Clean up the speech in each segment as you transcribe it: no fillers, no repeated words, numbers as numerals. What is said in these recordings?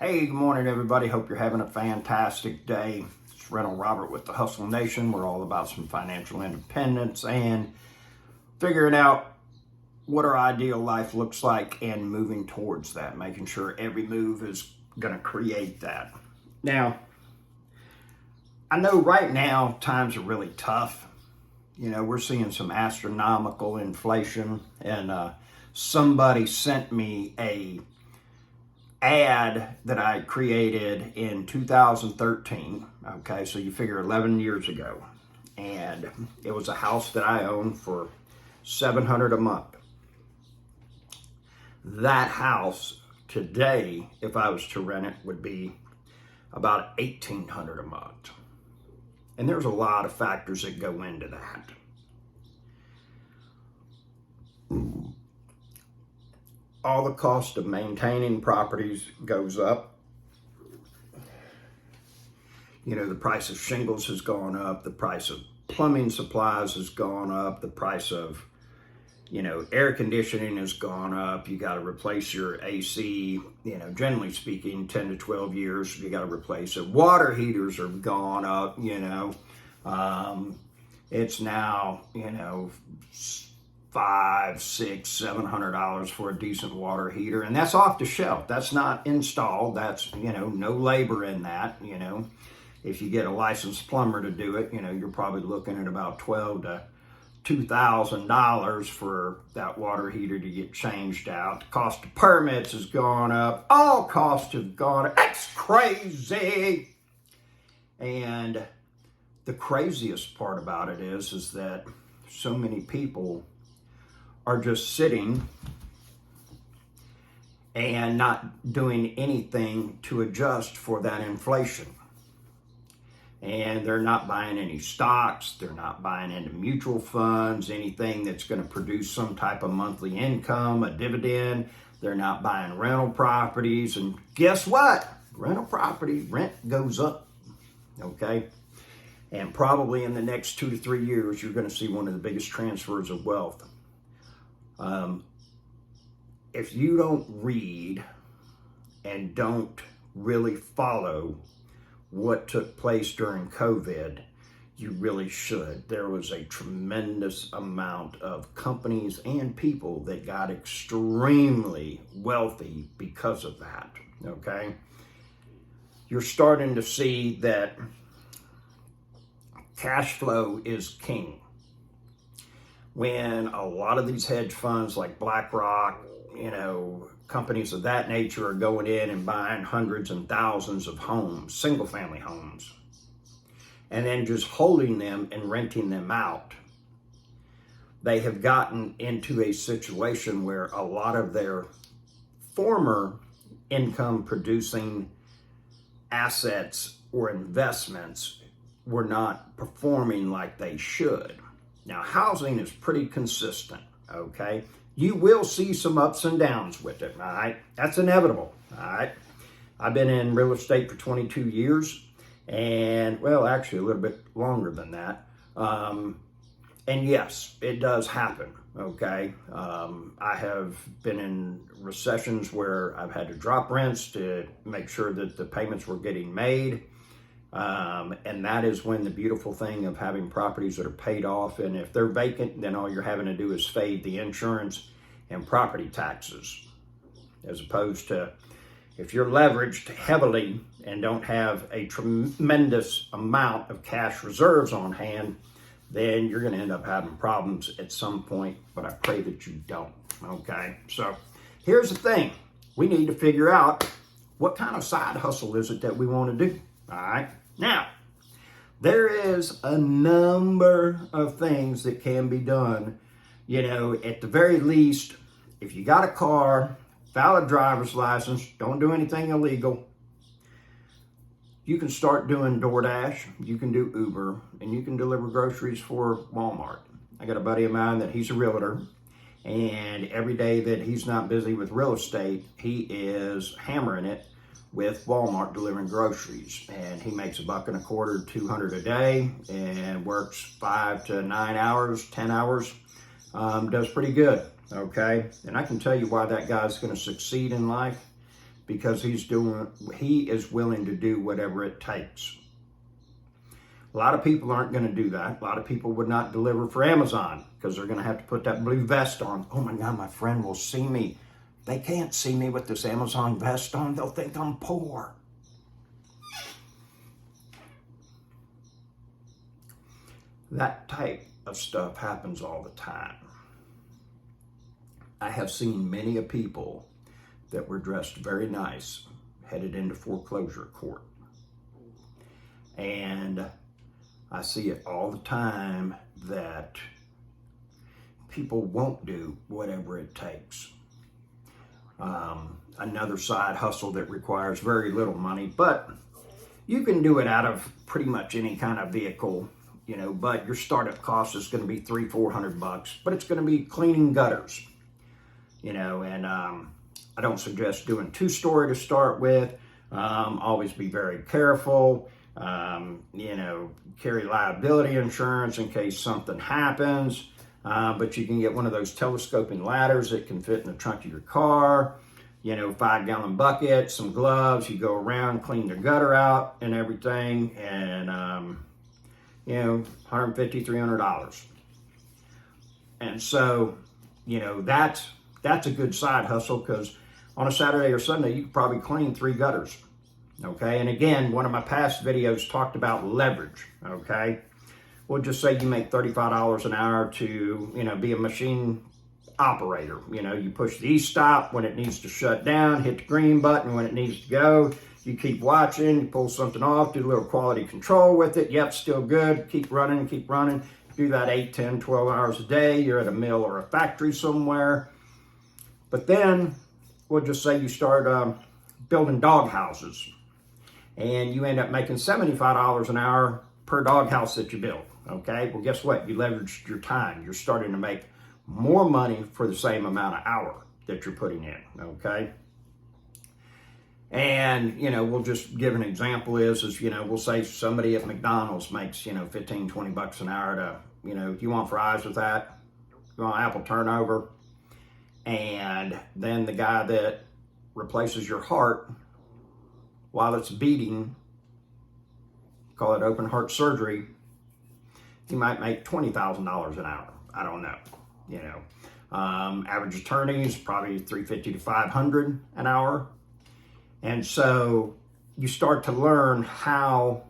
Hey, good morning, everybody. Hope you're having a fantastic day. It's Rental Robert with the Hustle Nation. We're all about some financial independence and figuring out what our ideal life looks like and moving towards that, making sure every move is going to create that. Now, I know right now times are really tough. We're seeing some astronomical inflation, and somebody sent me a ad that I created in 2013. Okay, so you figure 11 years ago, and it was a house that I owned for $700 a month. That house today, if I was to rent it, would be about $1,800 a month. And there's a lot of factors that go into that. All the cost of maintaining properties goes up. The price of shingles has gone up. The price of plumbing supplies has gone up. The price of, air conditioning has gone up. You got to replace your AC, generally speaking, 10 to 12 years, you got to replace it. Water heaters are gone up, it's now, $500, $600, $700 for a decent water heater, and that's off the shelf. That's not installed. That's no labor in that. If you get a licensed plumber to do it, you're probably looking at about $1,200 to $2,000 for that water heater to get changed out. The cost of permits has gone up. All costs have gone up. It's crazy. And the craziest part about it is that so many people are just sitting and not doing anything to adjust for that inflation. And they're not buying any stocks, they're not buying into mutual funds, anything that's going to produce some type of monthly income, a dividend. They're not buying rental properties. And guess what? Rental property rent goes up, okay? And probably in the next 2 to 3 years, you're going to see one of the biggest transfers of wealth. If you don't read and don't really follow what took place during COVID, you really should. There was a tremendous amount of companies and people that got extremely wealthy because of that, okay? You're starting to see that cash flow is king. When a lot of these hedge funds like BlackRock, companies of that nature are going in and buying hundreds and thousands of homes, single family homes, and then just holding them and renting them out, they have gotten into a situation where a lot of their former income producing assets or investments were not performing like they should. Now, housing is pretty consistent, okay? You will see some ups and downs with it, all right? That's inevitable, all right? I've been in real estate for 22 years, and, well, actually a little bit longer than that. And yes, it does happen, okay? I have been in recessions where I've had to drop rents to make sure that the payments were getting made. And that is when the beautiful thing of having properties that are paid off, and if they're vacant, then all you're having to do is fade the insurance and property taxes, as opposed to if you're leveraged heavily and don't have a tremendous amount of cash reserves on hand, then you're going to end up having problems at some point, but I pray that you don't, okay? So here's the thing. We need to figure out what kind of side hustle is it that we want to do, all right? Now, there is a number of things that can be done. At the very least, if you got a car, valid driver's license, don't do anything illegal, you can start doing DoorDash, you can do Uber, and you can deliver groceries for Walmart. I got a buddy of mine that he's a realtor, and every day that he's not busy with real estate, he is hammering it with Walmart delivering groceries, and he makes $1.25, $200 a day, and works 5 to 9 hours, 10 hours. Does pretty good, okay? And I can tell you why that guy's going to succeed in life. because he is willing to do whatever it takes. A lot of people aren't going to do that. A lot of people would not deliver for Amazon because they're going to have to put that blue vest on. Oh my God, my friend will see me. They can't see me with this Amazon vest on. They'll think I'm poor. That type of stuff happens all the time. I have seen many of people that were dressed very nice headed into foreclosure court. And I see it all the time that people won't do whatever it takes. Another side hustle that requires very little money, but you can do it out of pretty much any kind of vehicle, you know, but your startup cost is going to be $300-400, but it's going to be cleaning gutters, you know, and I don't suggest doing two-story to start with. Always be very careful. You know, carry liability insurance in case something happens. But you can get one of those telescoping ladders that can fit in the trunk of your car. You know, 5-gallon bucket, some gloves. You go around, clean the gutter out and everything. And, you know, $150-300. And so, you know, that's a good side hustle, because on a Saturday or Sunday, you could probably clean 3 gutters. Okay, and again, one of my past videos talked about leverage. Okay, we'll just say you make $35 an hour to, you know, be a machine operator. You know, you push the e-stop when it needs to shut down, hit the green button when it needs to go. You keep watching, you pull something off, do a little quality control with it. Yep, still good. Keep running, keep running. Do that 8, 10, 12 hours a day. You're at a mill or a factory somewhere. But then we'll just say you start building dog houses, and you end up making $75 an hour per dog house that you build. Okay, well, guess what? You leveraged your time. You're starting to make more money for the same amount of hour that you're putting in. Okay, and you know, we'll just give an example is you know, we'll say somebody at McDonald's makes, you know, $15-20 an hour to, you know, you want fries with that, you want apple turnover, and then the guy that replaces your heart while it's beating, call it open heart surgery, he might make $20,000 an hour. I don't know, you know. Average attorneys probably $350-500 an hour. And so you start to learn how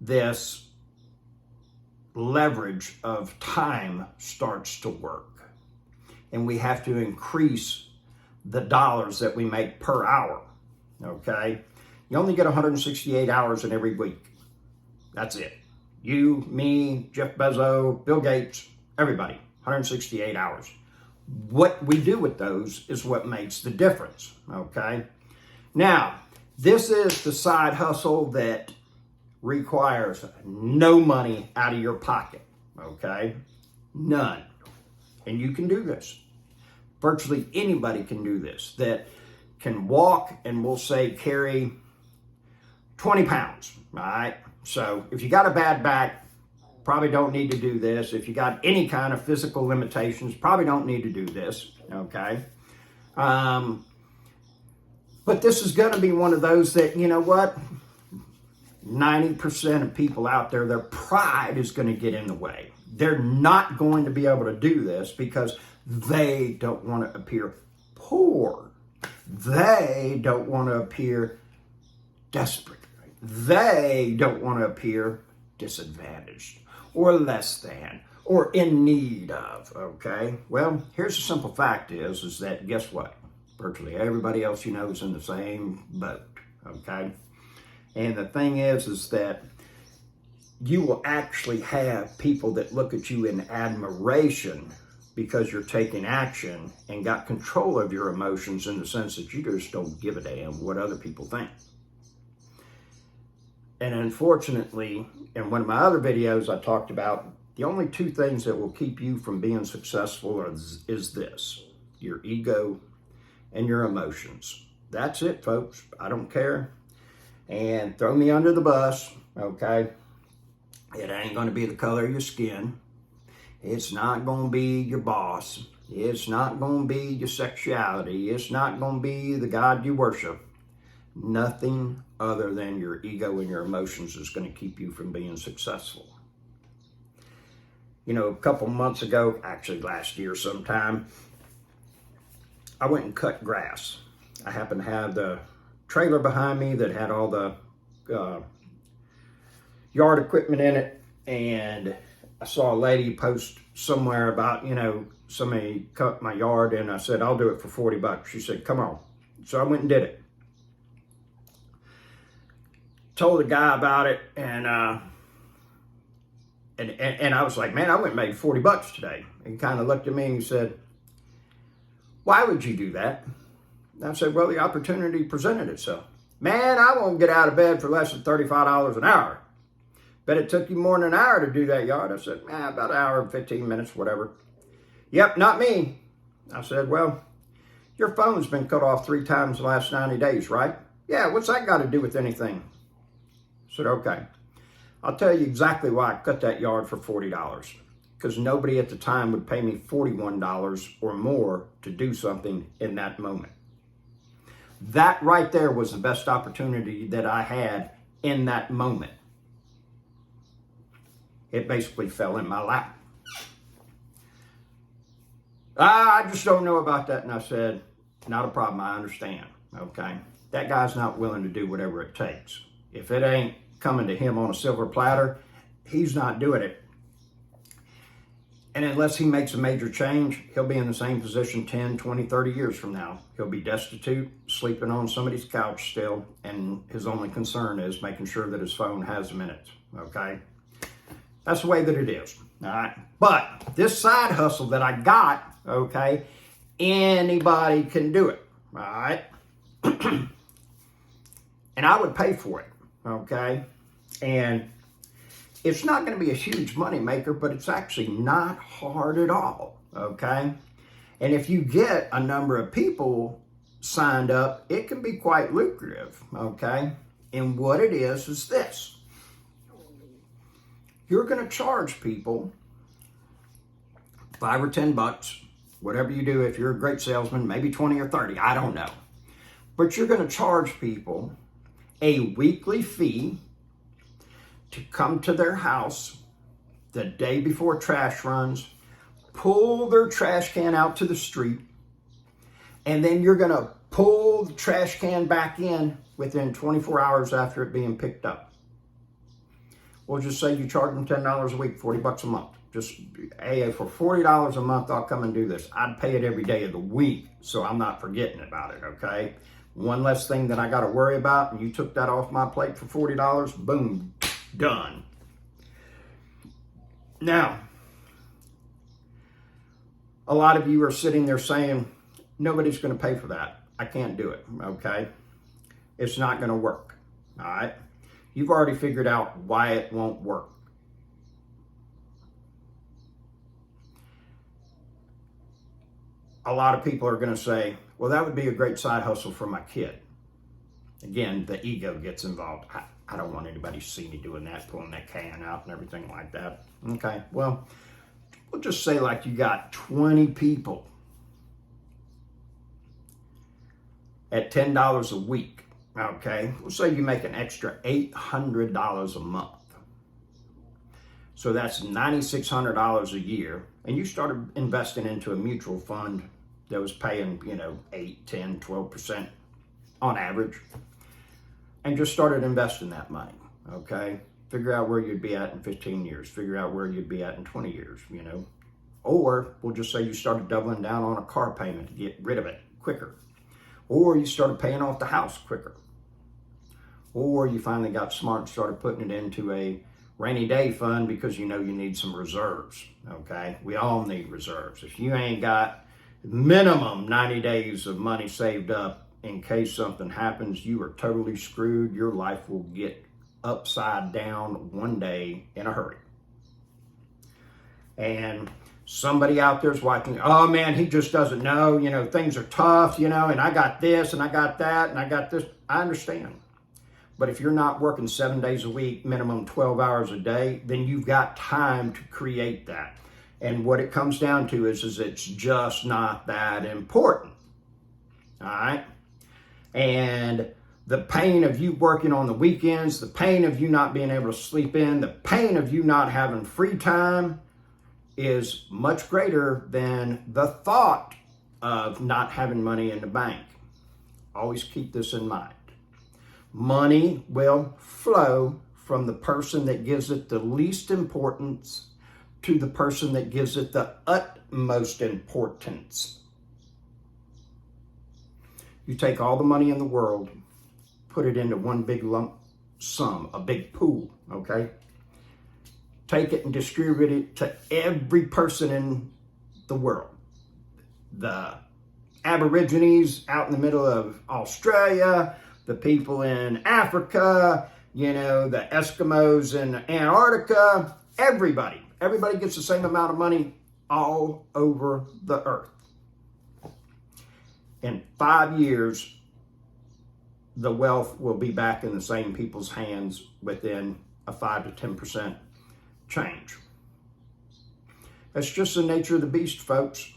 this leverage of time starts to work. And we have to increase the dollars that we make per hour. Okay, you only get 168 hours in every week. That's it. You, me, Jeff Bezos, Bill Gates, everybody, 168 hours. What we do with those is what makes the difference. Okay, now this is the side hustle that requires no money out of your pocket. Okay, none. And you can do this. Virtually anybody can do this that can walk and we'll say carry 20 pounds, all right? So if you got a bad back, probably don't need to do this. If you got any kind of physical limitations, probably don't need to do this, okay? But this is going to be one of those that, you know what? 90% of people out there, their pride is going to get in the way. They're not going to be able to do this because they don't want to appear poor. They don't want to appear desperate. They don't want to appear disadvantaged or less than or in need of, okay? Well, here's the simple fact is that guess what? Virtually everybody else you know is in the same boat, okay? And the thing is that you will actually have people that look at you in admiration because you're taking action and got control of your emotions in the sense that you just don't give a damn what other people think. And unfortunately, in one of my other videos, I talked about the only 2 things that will keep you from being successful is this: your ego and your emotions. That's it, folks. I don't care. And throw me under the bus, okay? It ain't going to be the color of your skin. It's not going to be your boss. It's not going to be your sexuality. It's not going to be the God you worship. Nothing other than your ego and your emotions is going to keep you from being successful. You know, a couple months ago, actually last year sometime, I went and cut grass. I happened to have the trailer behind me that had all the yard equipment in it, and I saw a lady post somewhere about, you know, somebody cut my yard, and I said, I'll do it for $40. She said, come on. So I went and did it. Told the guy about it, and I was like, man, I went and made $40 today. And he kind of looked at me and he said, why would you do that? And I said, well, the opportunity presented itself. Man, I won't get out of bed for less than $35 an hour. Bet it took you more than an hour to do that yard. I said, about an hour and 15 minutes, whatever. Yep, not me. I said, well, your phone's been cut off 3 times in the last 90 days, right? Yeah, what's that got to do with anything? I said, okay. I'll tell you exactly why I cut that yard for $40. Because nobody at the time would pay me $41 or more to do something in that moment. That right there was the best opportunity that I had in that moment. It basically fell in my lap. I just don't know about that. And I said, not a problem, I understand, okay? That guy's not willing to do whatever it takes. If it ain't coming to him on a silver platter, he's not doing it. And unless he makes a major change, he'll be in the same position 10, 20, 30 years from now. He'll be destitute, sleeping on somebody's couch still, and his only concern is making sure that his phone has minutes, okay? That's the way that it is, all right? But this side hustle that I got, okay, anybody can do it, all right? And I would pay for it, okay? And it's not going to be a huge money maker, but it's actually not hard at all, okay? And if you get a number of people signed up, it can be quite lucrative, okay? And what it is this. You're going to charge people $5 or $10, whatever you do. If you're a great salesman, maybe 20 or 30, I don't know. But you're going to charge people a weekly fee to come to their house the day before trash runs, pull their trash can out to the street, and then you're going to pull the trash can back in within 24 hours after it being picked up. We'll just say you charge them $10 a week, $40 a month. Just, hey, for $40 a month, I'll come and do this. I'd pay it every day of the week, so I'm not forgetting about it, okay? One less thing that I got to worry about, and you took that off my plate for $40, boom, done. Now, a lot of you are sitting there saying, nobody's going to pay for that. I can't do it, okay? It's not going to work, all right? You've already figured out why it won't work. A lot of people are going to say, well, that would be a great side hustle for my kid. Again, the ego gets involved. I don't want anybody to see me doing that, pulling that can out and everything like that. Okay, well, we'll just say like you got 20 people at $10 a week. Okay, we'll say you make an extra $800 a month. So that's $9,600 a year. And you started investing into a mutual fund that was paying, 8, 10, 12% on average. And just started investing that money, okay? Figure out where you'd be at in 15 years. Figure out where you'd be at in 20 years, Or we'll just say you started doubling down on a car payment to get rid of it quicker. Or you started paying off the house quicker. Or you finally got smart and started putting it into a rainy day fund because you need some reserves, okay? We all need reserves. If you ain't got minimum 90 days of money saved up in case something happens, you are totally screwed. Your life will get upside down one day in a hurry. And somebody out there's watching, oh man, he just doesn't know, things are tough, and I got this and I got that and I got this. I understand. But if you're not working 7 days a week, minimum 12 hours a day, then you've got time to create that. And what it comes down to is it's just not that important. All right? And the pain of you working on the weekends, the pain of you not being able to sleep in, the pain of you not having free time is much greater than the thought of not having money in the bank. Always keep this in mind. Money will flow from the person that gives it the least importance to the person that gives it the utmost importance. You take all the money in the world, put it into one big lump sum, a big pool, okay? Take it and distribute it to every person in the world. The Aborigines out in the middle of Australia, the people in Africa, the Eskimos in Antarctica, everybody gets the same amount of money all over the earth. In 5 years, the wealth will be back in the same people's hands within a 5 to 10% change. That's just the nature of the beast, folks.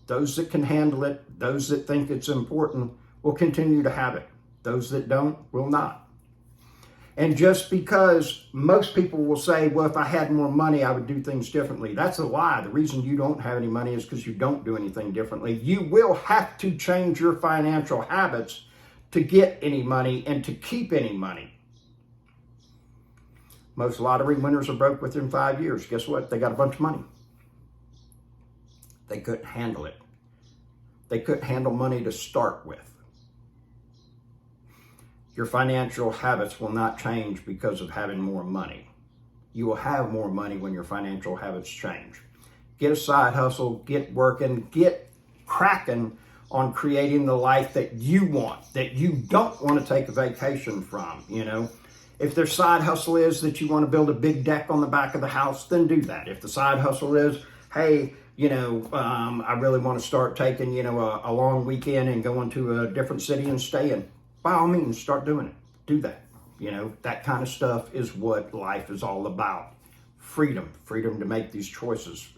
Those that can handle it, those that think it's important, will continue to have it. Those that don't will not. And just because most people will say, well, if I had more money, I would do things differently. That's a lie. The reason you don't have any money is because you don't do anything differently. You will have to change your financial habits to get any money and to keep any money. Most lottery winners are broke within 5 years. Guess what? They got a bunch of money. They couldn't handle it. They couldn't handle money to start with. Your financial habits will not change because of having more money. You will have more money when your financial habits change. Get a side hustle, get working, get cracking on creating the life that you want, that you don't want to take a vacation from, If their side hustle is that you want to build a big deck on the back of the house, then do that. If the side hustle is, hey, I really want to start taking, a long weekend and going to a different city and staying, by all means, start doing it. Do that. That kind of stuff is what life is all about. Freedom to make these choices.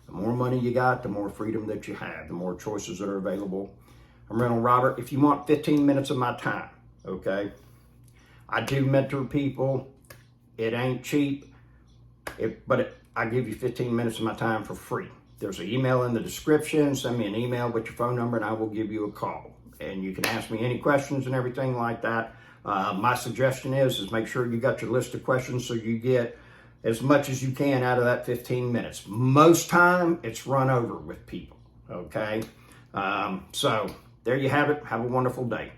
The more money you got, the more freedom that you have, the more choices that are available. I'm Rental Robert. If you want 15 minutes of my time, okay? I do mentor people. It ain't cheap, but I give you 15 minutes of my time for free. There's an email in the description. Send me an email with your phone number and I will give you a call. And you can ask me any questions and everything like that. My suggestion is make sure you got your list of questions so you get as much as you can out of that 15 minutes. Most time, it's run over with people, okay? So there you have it. Have a wonderful day.